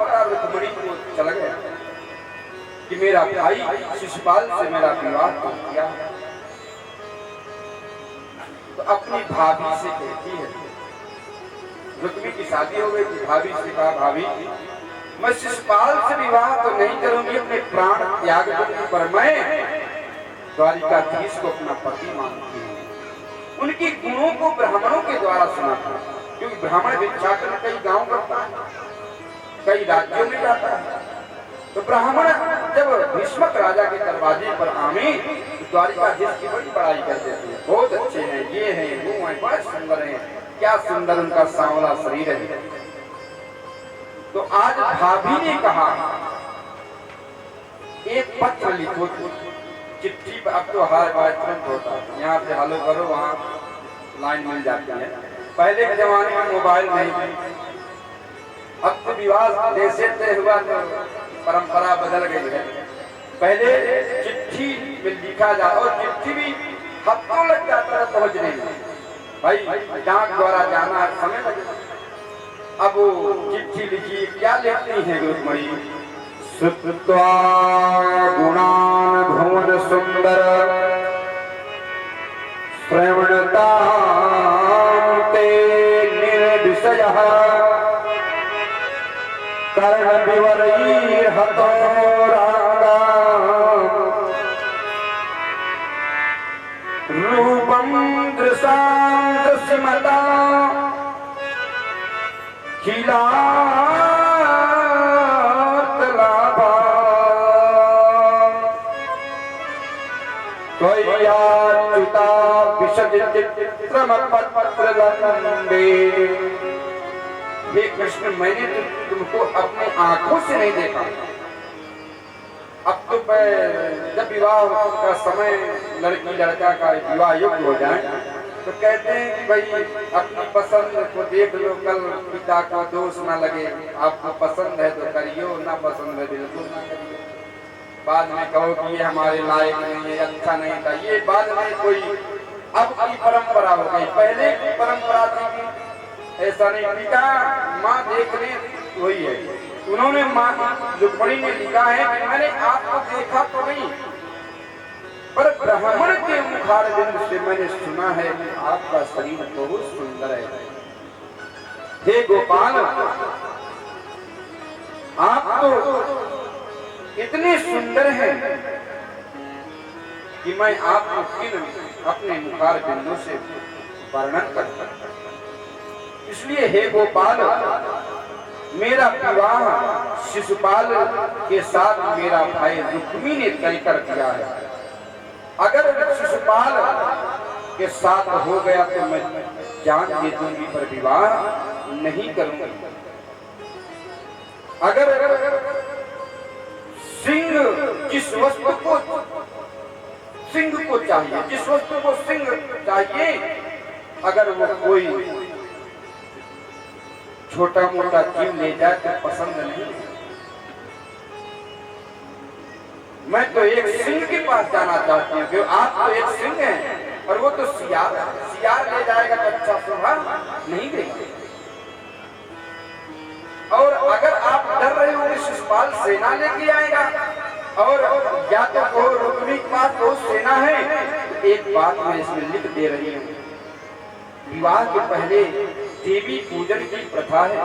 पता रुक्मिणी को चला गया कि मेरा भाई शिशुपाल से मेरा विवाह कर दिया। तो अपनी भाभी से कहती है, रुक्मिणी की शादी हो गई थी, भाभी से कहा भाभी मैं शिशुपाल से विवाह तो नहीं करूंगी, अपने प्राण त्याग दूंगी, पर मैं द्वारिकाधीश को अपना पति मानती हूँ। उनके गुणों को ब्राह्मणों के द्वारा सुना था, क्योंकि ब्राह्मण भिक्षाटन कई गांव करता है, कई राज्यों में जाता है। तो ब्राह्मण जब भीष्मक राजा के दरवाजे पर आवे तो द्वारिकाधीश की बड़ी बड़ाई करते थे, बहुत अच्छे हैं, ये हैं, वो हैं, बड़े सुंदर हैं, क्या सुंदर उनका सांवला शरीर है। तो आज भाभी ने कहा एक पत्र लिखो, चिट्ठी पर, अब तो हर बार तुरंत होता है, यहाँ से हेलो करो वहाँ लाइन मिल जाती है। पहले के जमाने में मोबाइल नहीं थी, अब तो विवाह जैसे तय हुआ तो परंपरा बदल गई है। पहले चिट्ठी में लिखा जा, और चिट्ठी भी हफ्तों लग जाता है पहुंचने में, भाई डाक द्वारा जाना समय लगेगा। अब वो चिट्ठी लिखी, क्या लिखती है रुक्मिणी? श्रुत्वा गुणान् भुवन सुंदर श्रवणतां ते निर्विषयः कर्ण विवरैर्हतो रागा रूपं दृशां दृश्यमता खिलार्तलाभा त्वय्याच्युता विशजितचित्रमपत्रलम्बे। हे कृष्ण, मैंने तुमको अपने आंखों से नहीं देखा। अब तो जब विवाह का समय लड़की लड़का का विवाह युक्त हो जाए तो कहते हैं कि भाई अपनी पसंद को देख लो, कल पिता को दोष ना लगे, आपको पसंद है तो करियो, ना पसंद है बिल्कुल ना करियो। बाद में कहो कि ये हमारे लायक नहीं है, अच्छा नहीं था, ये बाद में कोई अब की परंपरा हो गई। पहले की परंपरा थी कि ऐसा नहीं, पिता माँ देख ले वही है। उन्होंने माँ रुक्मिणी ने लिखा है कि मैंने आपको देखा तो नहीं, पर ब्राह्मण के मुखारबिंद से मैंने सुना है कि आपका शरीर बहुत सुंदर है। हे गोपाल, आप तो इतने सुंदर हैं कि मैं आपको किन अपने मुखारबिंदों से वर्णन कर सकता हूं। इसलिए हे गोपाल, मेरा विवाह शिशुपाल के साथ मेरा भाई रुक्मी ने तय कर दिया है। अगर शिशुपाल के साथ हो गया तो मैं जान दे दूंगी, पर विवाह नहीं करूंगी। अगर सिंह जिस वस्तु को सिंह को चाहिए, जिस वस्तु को सिंह चाहिए, अगर वो कोई छोटा मोटा जीव ले जाए तो पसंद नहीं। मैं तो एक सिंह के पास जाना चाहती हूँ, क्योंकि आप तो एक सिंह हैं और वो तो सियार है। सियार ले जाएगा तो अच्छा शोभा नहीं देगा। और अगर आप डर रहे हो कि शिशुपाल सेना लेके आएगा, और या तो वो रुक्मिणी के पास तो सेना है, तो एक बात मैं इसमें लिख दे रही हूँ, विवाह के पहले देवी पूजन की प्रथा है।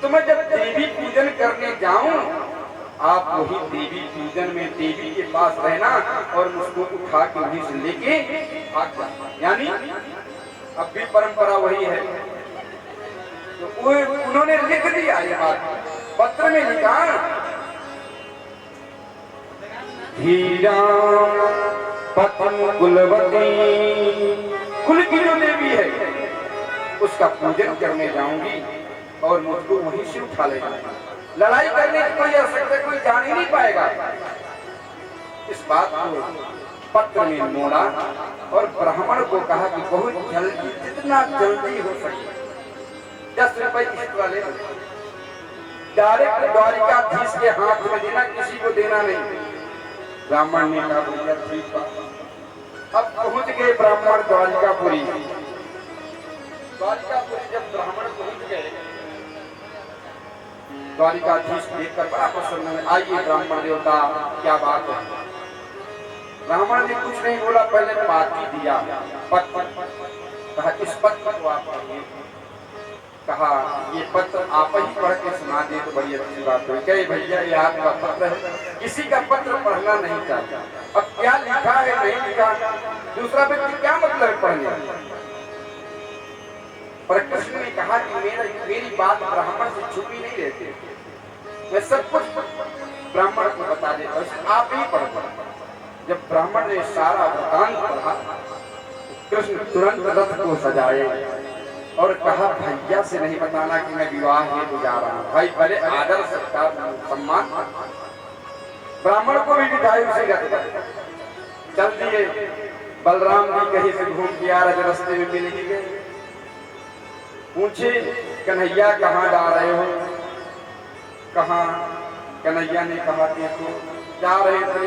तो मैं जब देवी पूजन करने जाऊं, आप वही देवी पूजन में देवी के पास रहना और मुझको उठा के वहीं से लेके भाग जाना। यानी अब भी परंपरा वही है। तो उन्होंने लिख दिया, ये बात पत्र में लिखा, धीरा पत्न कुलवती, कुल की जो देवी है उसका पूजन करने जाऊंगी और मुझको वहीं से उठा ले जाएगा। लड़ाई करने की कोई आवश्यकता कोई जान ही नहीं पाएगा। इस बात को पत्र में मोड़ा और ब्राह्मण को कहा कि बहुत जल्दी, जितना जल्दी हो सके 10 रुपए एक्स्ट्रा ले, डायरेक्ट द्वारिकाधीश के हाथ में देना, किसी को देना नहीं। ब्राह्मण ने कहा भैया ठीक है। अब पहुंच गए ब्राह्मण द्वारिकापुरी। द्वारिकापुरी जब ब्राह्मण पहुंच गए द्वारिकाधीश देखकर बड़ा प्रसन्न है। आइए ब्राह्मण देवता, क्या बात है। ब्राह्मण ने कुछ नहीं बोला, पहले पाती दिया, पत्र, कहा इस पत्र को आप पढ़िए। कहा ये पत्र आप ही पढ़ के सुना दे तो बड़ी अच्छी बात है। कहे भैया ये आपका पत्र है, किसी का पत्र पढ़ना नहीं चाहता। अब क्या लिखा है नहीं लिखा, दूसरा व्यक्ति क्या मतलब है पढ़ने। पर कृष्ण ने कहा कि मेरी बात ब्राह्मण से छुपी नहीं रहती, मैं सब कुछ ब्राह्मण को बता देता, आप ही पढ़। जब ब्राह्मण ने सारा वृतांत पढ़ा, कृष्ण तुरंत रथ को सजाए और कहा भैया से नहीं बताना कि मैं विवाह हेतु जा रहा हूँ। भाई पहले आदर सत्कार सम्मान, ब्राह्मण को भी बिठाई उसी रथ पर चल दिए। बलराम जी कहीं से घूम के आ रहे, रास्ते में मिल ही गए। पूछे कन्हैया कहाँ जा रहे हो, कहाँ। कन्हैया ने कहा कि तो जा रहे थे,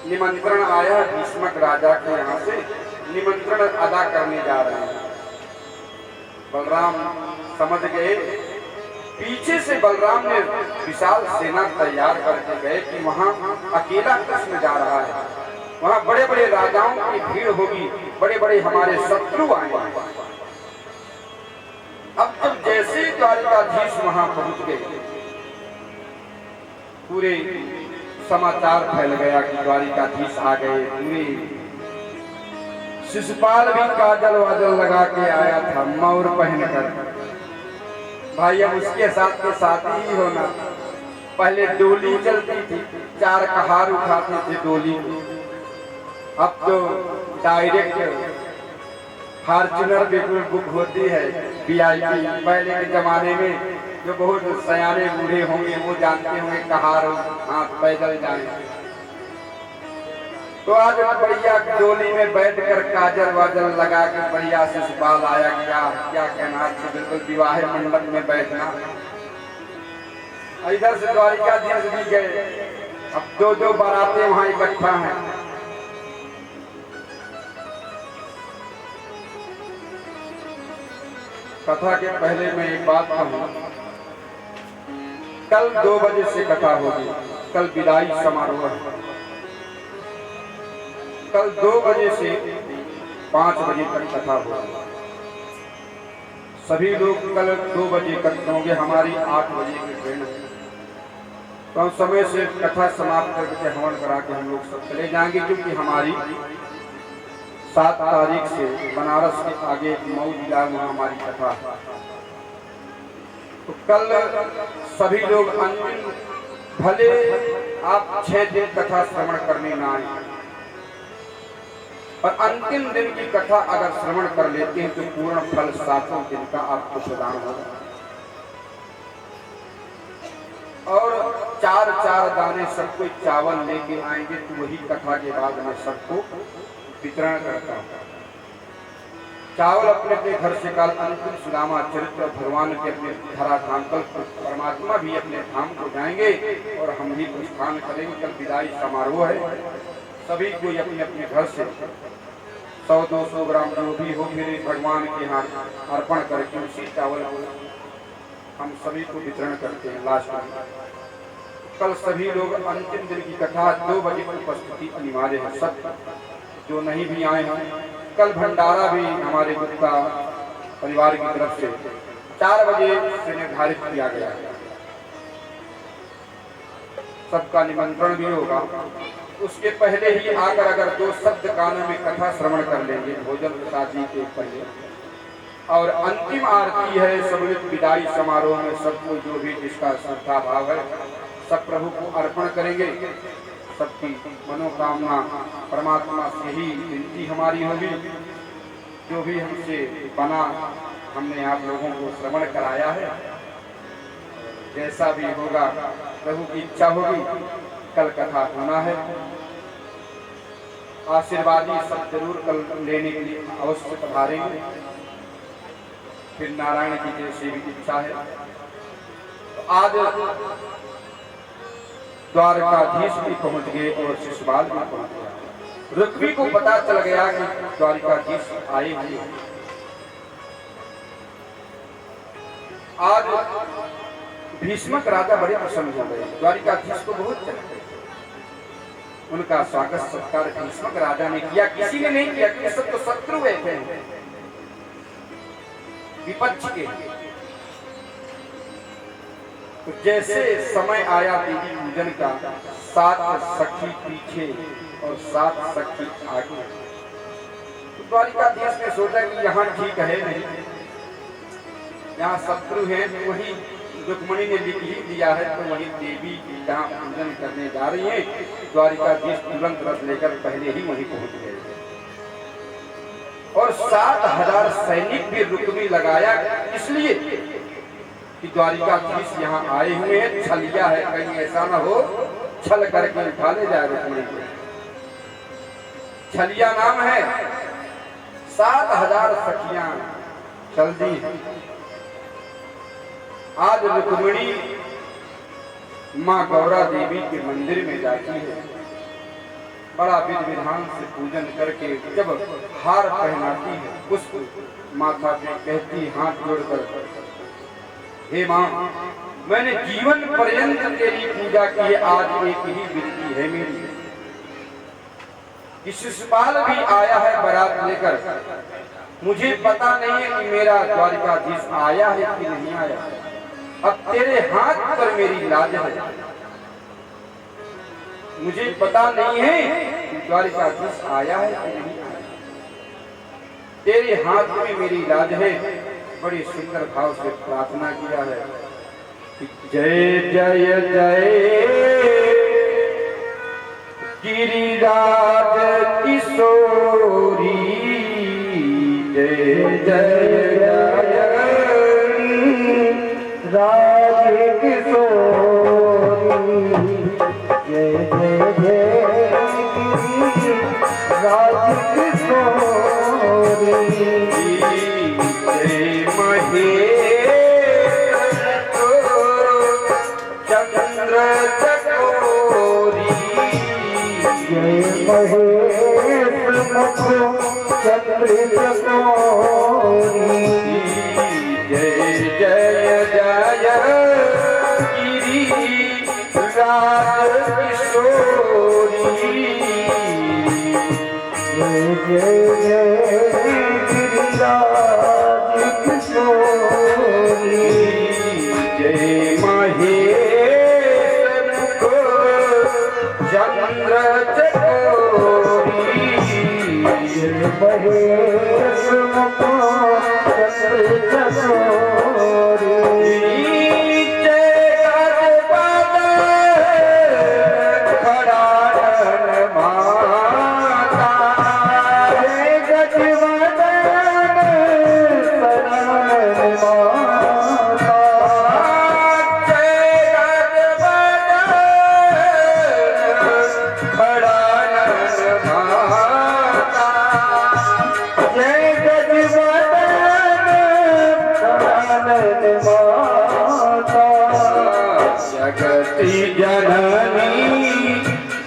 निमंत्रण आया भीष्मक राजा के यहाँ से, निमंत्रण अदा करने जा रहे हैं। बलराम समझ गए, पीछे से बलराम ने विशाल सेना तैयार करके गए कि वहां अकेला कृष्ण जा रहा है, वहां बड़े बड़े राजाओं की भीड़ होगी, बड़े बड़े हमारे शत्रु आएंगे। अब जब जैसे द्वारिकाधीश वहां पहुंच गए, पूरे समाचार फैल गया कि द्वारिकाधीश आ गए। पूरे शिशुपाल भी काजल वाजल लगा के आया था, मौर पहनकर। भाई अब उसके साथ के साथ ही होना। पहले डोली चलती थी, 4 कहार उठाते थे डोली, अब तो डायरेक्ट फॉर्च्यूनर बिल्कुल बुक होती है VIP। पहले के जमाने में जो बहुत सयाने बूढ़े होंगे वो जानते होंगे कहार हाथ पैदल जाए। तो आज बढ़िया डोली में बैठकर काजल वाजल लगा के बढ़िया से शिशुपाल आया। क्या कहना, तो बिल्कुल विवाह मंडप में बैठना। इधर से द्वारिकाधीश भी गए, अब 2-2 बारातें वहां इकट्ठा हैं। कथा के पहले मैं एक बात कहूं, कल 2 बजे से कथा होगी, कल विदाई समारोह है। कल 2 बजे से 5 बजे तक कथा होगी। सभी लोग कल 2 बजे इकट्ठे होंगे, हमारी 8 बजे की ट्रेन है। तो हम समय से कथा समाप्त करके हवन करा के हम लोग सब चले जाएंगे, क्योंकि हमारी 7 तारीख से बनारस के आगे मऊ जिला में हमारी कथा। तो कल सभी लोग अंतिम, भले आप 6 दिन कथा श्रवण करने ना आए, और अंतिम दिन की कथा अगर श्रवण कर लेते हैं तो पूर्ण फल 7 दिन का आपको प्रदान होगा। और 4-4 दाने सब कोई चावल लेके आएंगे, तो वही कथा के बाद मैं सबको वितरण करता हूँ। चावल अपने अपने घर से काल अंतिम सुदामा चरित्र भगवान के अपने धराधाम, कल परमात्मा भी अपने धाम को जाएंगे और हम भी प्रस्थान करेंगे। कल विदाई समारोह है, सभी को अपने अपने घर से 100-200 ग्राम जो भी हो मेरे भगवान के यहाँ अर्पण करके उसी चावल को हम सभी को वितरण करते हैं लास्ट में। कल सभी लोग अंतिम दिन की कथा 2 बजे उपस्थिति अनिवार्य है। सब जो नहीं भी आए हैं, कल भंडारा भी हमारे गुप्ता परिवार की तरफ से 4 बजे से निर्धारित किया गया है। सबका निमंत्रण भी होगा। उसके पहले ही आकर अगर 2 शब्द कानों में कथा श्रवण कर लेंगे भोजन प्रसाद जी के पहले, और अंतिम आरती है सम्मिलित विदाई समारोह में सबको जो भी जिसका श्रद्धा भाव है सब प्रभु को अर्पण करेंगे। सबकी मनोकामना परमात्मा से ही विनती हमारी होगी। जो भी हमसे बना हमने आप लोगों को श्रवण कराया है, जैसा भी होगा प्रभु की इच्छा होगी कल कथा होना है। आशीर्वादी सब जरूर कल लेने के लिए अवश्य पधारेंगे। फिर नारायण की जैसी भी इच्छा है। तो आज द्वारकाधीश भी पहुंच गए और शिशुपाल भी पहुंच गया। रुक्मी को पता चल गया कि द्वारकाधीश आए हुए। आज भीष्मक राजा बड़े प्रसन्न हो गए, द्वारिकाधीश को बहुत चलते। उनका स्वागत सत्कार भीष्मक राजा ने किया, किसी ने नहीं किया, क्योंकि सब तो शत्रु बैठे हैं विपक्ष के। तो जैसे समय आया देवी पूजन का, 7 सखी पीछे और 7 सखी आगे। तो द्वारिकाधीश ने सोचा कि यहाँ ठीक है नहीं, यहाँ शत्रु है, तो वही रुक्मिणी ने लिख ही दिया है, तो वही देवी जहाँ पूजन करने जा रही है। द्वारिकाधीश तुरंत रथ लेकर पहले ही वहीं पहुंच गए और 7000 सैनिक भी रुक्मी लगाया, इसलिए कि द्वारिकाधीश यहाँ आए हुए हैं, छलिया है, कहीं ऐसा ना हो छल करके उठा ले जाए रुक्मिणी को। छलिया नाम है। 7000 सखियां चल दी। आज रुक्मिणी माँ गौरा देवी के मंदिर में जाती है, बड़ा विधि विधान से पूजन करके जब हार पहनाती है, पुष्प माथा पे कहती, हाथ जोड़कर, हे माँ, मैंने जीवन पर्यंत तेरी पूजा की है, आज एक ही विनती है मेरी कि शिशुपाल भी आया है बारात लेकर, मुझे पता नहीं है कि मेरा द्वारिकाधीश आया है कि नहीं आया, अब तेरे हाथ पर मेरी लाज है, मुझे पता नहीं है कि द्वारिकाधीश आया है कि नहीं आया, तेरे हाथ में मेरी लाज है। बड़ी सुंदर भाव से प्रार्थना किया है कि जय जय जय गिरिराज किशोरी, जय जय जय राज किशोरी, जय जय जय राज किशोरी, जय महेश चंद्र चकोरी, जय महेश मुख चंद्र चकोरी, जय जय जय गिरी राज किशोरी, जय जय जय गिरिराज किशोरी, जय महेश मुख चंद्र चकोरी, जय महेश मुख चंद्र चकोरी, जगति जननी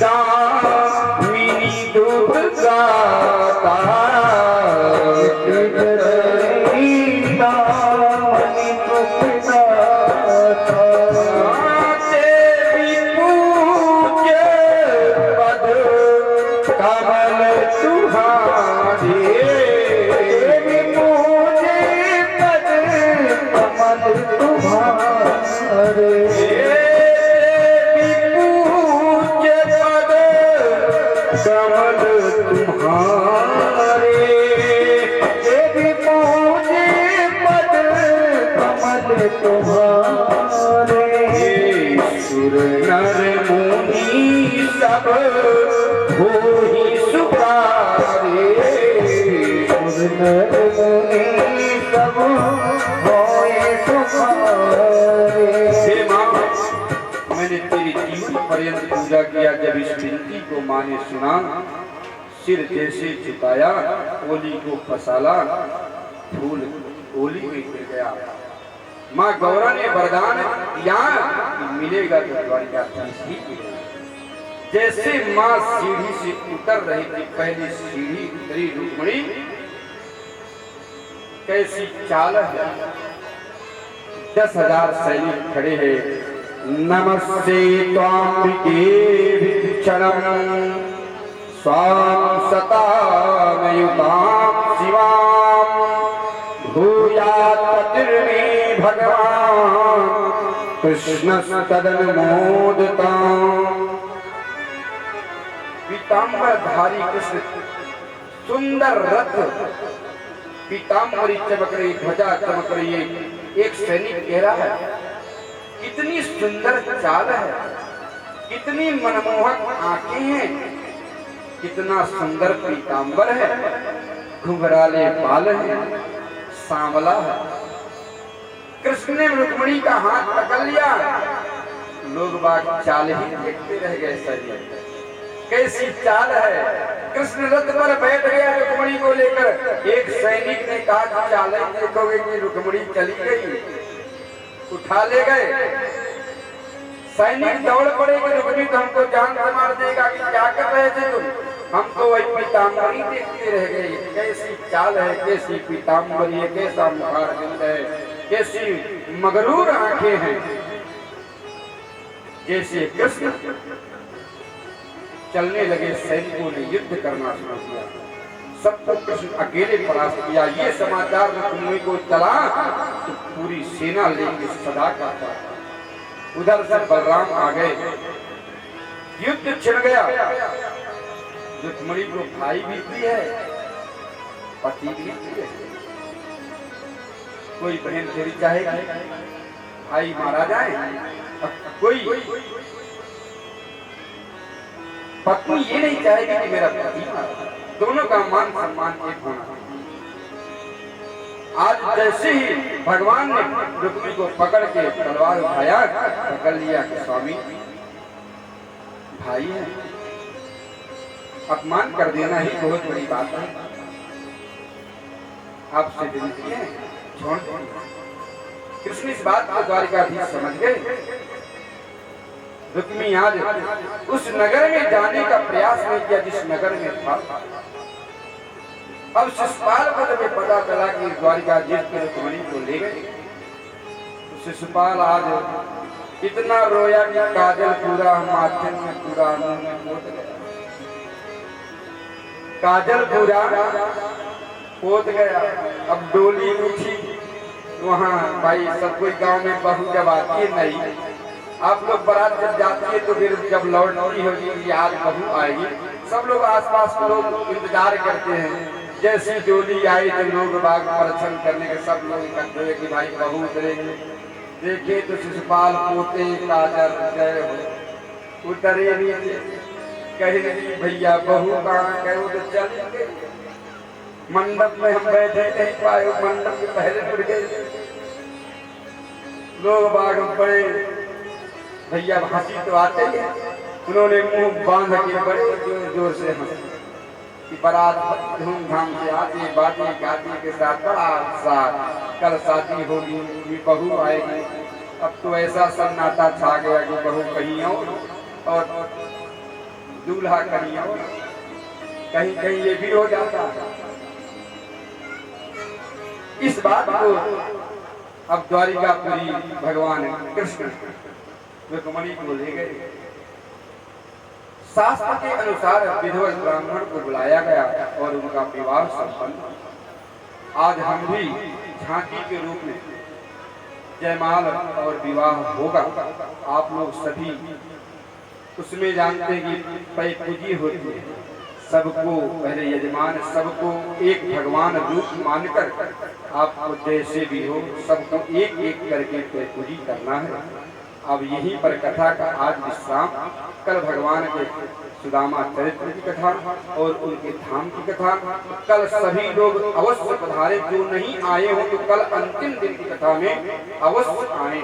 दामिनी दुर्गा तेरी पूज्य पद कमल तुम्हारे, तेरी पूज्य पद कमल तुम्हारे, कमल तुम्हारे, देवी पूजे पद कमल तुम्हारे, सुर नर मुनि सब होहि सुखारे, सुर नर मुनि सब होहि सुखारे। हे माँ, मैंने तेरी जीवन पर्यंत पूजा किया, जब इस विनती को माँ ने सुना, सिर जैसे झुकाया, ओली को फसाला, फूल ओली में गिर गया। माँ गौरा ने वरदान दिया कि मिलेगा तो द्वारिकाधीश ही मिलेगा। जैसे माँ सीढ़ी से उतर रही थी, पहली सीढ़ी उतरी रुक्मिणी, कैसी चाल है, 10,000 सैनिक खड़े हैं। नमस्ते त्वाम्बिके क्षणम् स्वाम सतामयुतां शिवां भूयात् पतिर्मे भगवान् कृष्णस्तदनुमोदताम्। पीताम्बरधारी कृष्ण सुंदर रथ, पीताम्बरी चमक रही, ध्वजा चमक रही है। एक सैनिक कह रहा है कितनी सुंदर चाल है, कितनी मनमोहक आंखें हैं, कितना सुंदर पीताम्बर है, घुंघराले बाल हैं, सांवला है। कृष्ण ने रुक्मिणी का हाथ पकड़ लिया। लोग बाग चाल ही देखते रह गए। सही कैसी चाल है। कृष्ण रथ पर बैठ गया रुक्मिणी को लेकर। एक सैनिक ने कहा कि चाल देखोगे कि रुक्मिणी चली गई, उठा ले गए। सैनिक दौड़ पड़े कि रुक्मिणी तो हमको जान से मार देगा, कि क्या कर रहे थे तुम? हम तो वही पीताम्बरी देखते रह गए। कैसी चाल है, कैसी पीताम्बरी है, कैसा मुखारबिंद है, कैसी मगरूर आंखें हैं। जैसे कृष्ण चलने लगे, सैनिकों ने युद्ध करना शुरू किया। सबको कृष्ण अकेले परास्त किया। ये समाचार रुक्मिणी को चला तो पूरी सेना लेके सदा करता। उधर से बलराम आ गए, युद्ध छिड़ गया। रुक्मिणी को भाई भी है, पति भी है। कोई बहन तेरी चाहेगी भाई मारा जाए, कोई पत्नी ये नहीं चाहेगी कि मेरा पति मारा। दोनों का मान सम्मान एक होना। आज जैसे ही भगवान ने रुक्मिणी को पकड़ के तलवार उठाया, पकड़ लिया कि स्वामी भाई है, अपमान कर देना ही बहुत बड़ी बात है। आपसे विनती है छोड़ दो। कृष्ण इस बात को द्वारिकाधीश समझ गए। रुक्मिणी आज उस नगर में जाने का प्रयास नहीं किया जिस नगर में था। अब शिशुपाल को जब पता चला कि द्वारिकाधीश के रुक्मिणी को ले गए, तो शिशुपाल आज इतना रोया कि काजल पूरा माथे में पूरा मुंह में पोत गया। काजल पूरा पोत गया। अब डोली उठी, वहाँ भाई सब कोई गांव में बहू जब आती है नहीं, आप लोग बारात जब जाती है तो फिर जब लौटती होगी आज बहू आएगी, सब लोग आसपास के लोग इंतजार करते हैं। जैसी डोली आई तो लोग बाग परीक्षण करने के सब लोग इकट्ठे हुए कि भाई बहू उतरेंगे। देखे तो शिशुपाल पोते काजल गए हो, उतरे नहीं। कहे भैया बहू कहाँ गए, वो तो चल गए। मंडप में हम बैठे नहीं पाए, मंडप के पहले उठ गए। लोग बाग बड़े भैया हंसी तो आते ही, उन्होंने मुंह बांध के बड़े जोर से हंसे कि बारात धूमधाम से आती बाती गाती के साथ बड़ा उत्साह, कल शादी होगी, बहू आएगी। अब तो ऐसा सन्नाटा छा गया कि बहू कहीं और दूल्हा कहीं और, कहीं कहीं ये भी हो जाता। इस बात को अब द्वारिकापुरी भगवान कृष्ण रुक्मिणी को ले गए। शास्त्र के अनुसार विधवा ब्राह्मण को बुलाया गया और उनका विवाह संपन्न। आज हम भी झांकी के रूप में जयमाल और विवाह होगा। आप लोग सभी उसमें जानते हैं कि पैपूजी होती है। सबको पहले यजमान, सबको एक भगवान रूप मानकर आपको जैसे भी हो सबको एक एक करके पैपूजी करना है। अब यहीं पर कथा का आज विश्राम। कल भगवान के सुदामा चरित्र की कथा और उनके धाम की कथा। कल सभी लोग अवश्य पधारे, जो नहीं आए हो तो कल अंतिम दिन की कथा में अवश्य आए।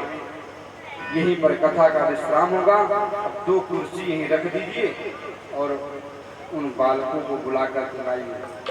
यहीं पर कथा का विश्राम होगा। अब 2 कुर्सी यहीं रख दीजिए और उन बालकों को बुलाकर सुनाइए।